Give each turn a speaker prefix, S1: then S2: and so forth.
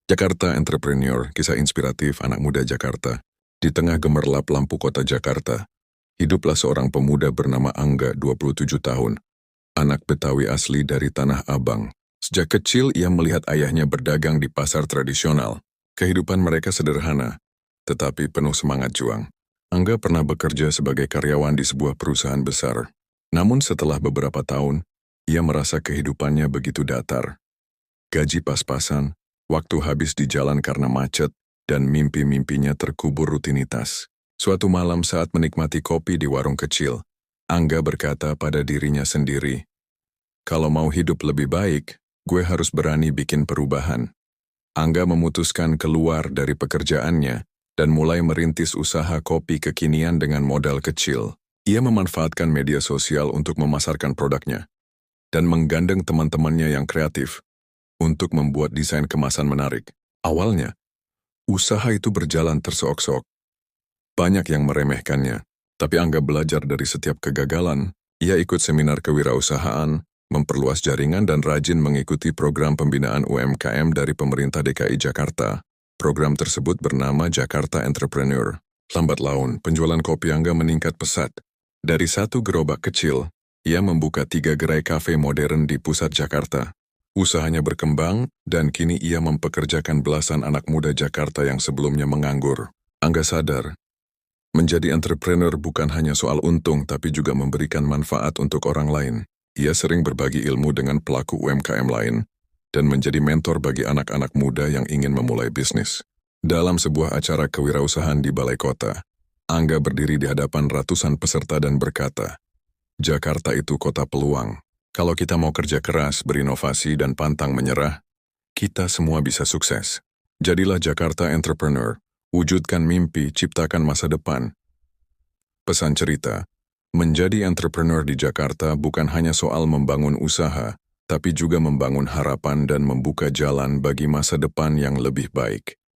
S1: Jakarta Entrepreneur, kisah inspiratif anak muda Jakarta. Di tengah gemerlap lampu kota Jakarta, hiduplah seorang pemuda bernama Angga, 27 tahun. Anak Betawi asli dari Tanah Abang. Sejak kecil ia melihat ayahnya berdagang di pasar tradisional. Kehidupan mereka sederhana, tetapi penuh semangat juang. Angga pernah bekerja sebagai karyawan di sebuah perusahaan besar. Namun setelah beberapa tahun, ia merasa kehidupannya begitu datar. Gaji pas-pasan, waktu habis di jalan karena macet, dan mimpi-mimpinya terkubur rutinitas. Suatu malam saat menikmati kopi di warung kecil, Angga berkata pada dirinya sendiri, "Kalau mau hidup lebih baik, gue harus berani bikin perubahan." Angga memutuskan keluar dari pekerjaannya dan mulai merintis usaha kopi kekinian dengan modal kecil. Ia memanfaatkan media sosial untuk memasarkan produknya dan menggandeng teman-temannya yang kreatif untuk membuat desain kemasan menarik. Awalnya, usaha itu berjalan terseok-seok. Banyak yang meremehkannya, tapi Angga belajar dari setiap kegagalan. Ia ikut seminar kewirausahaan, memperluas jaringan dan rajin mengikuti program pembinaan UMKM dari pemerintah DKI Jakarta. Program tersebut bernama Jakarta Entrepreneur. Lambat laun, penjualan kopi Angga meningkat pesat. Dari satu gerobak kecil, ia membuka 3 gerai kafe modern di pusat Jakarta. Usahanya berkembang, dan kini ia mempekerjakan belasan anak muda Jakarta yang sebelumnya menganggur. Angga sadar, menjadi entrepreneur bukan hanya soal untung, tapi juga memberikan manfaat untuk orang lain. Ia sering berbagi ilmu dengan pelaku UMKM lain, dan menjadi mentor bagi anak-anak muda yang ingin memulai bisnis. Dalam sebuah acara kewirausahaan di Balai Kota, Angga berdiri di hadapan ratusan peserta dan berkata, "Jakarta itu kota peluang. Kalau kita mau kerja keras, berinovasi, dan pantang menyerah, kita semua bisa sukses. Jadilah Jakarta Entrepreneur, wujudkan mimpi, ciptakan masa depan." Pesan cerita, menjadi entrepreneur di Jakarta bukan hanya soal membangun usaha, tapi juga membangun harapan dan membuka jalan bagi masa depan yang lebih baik.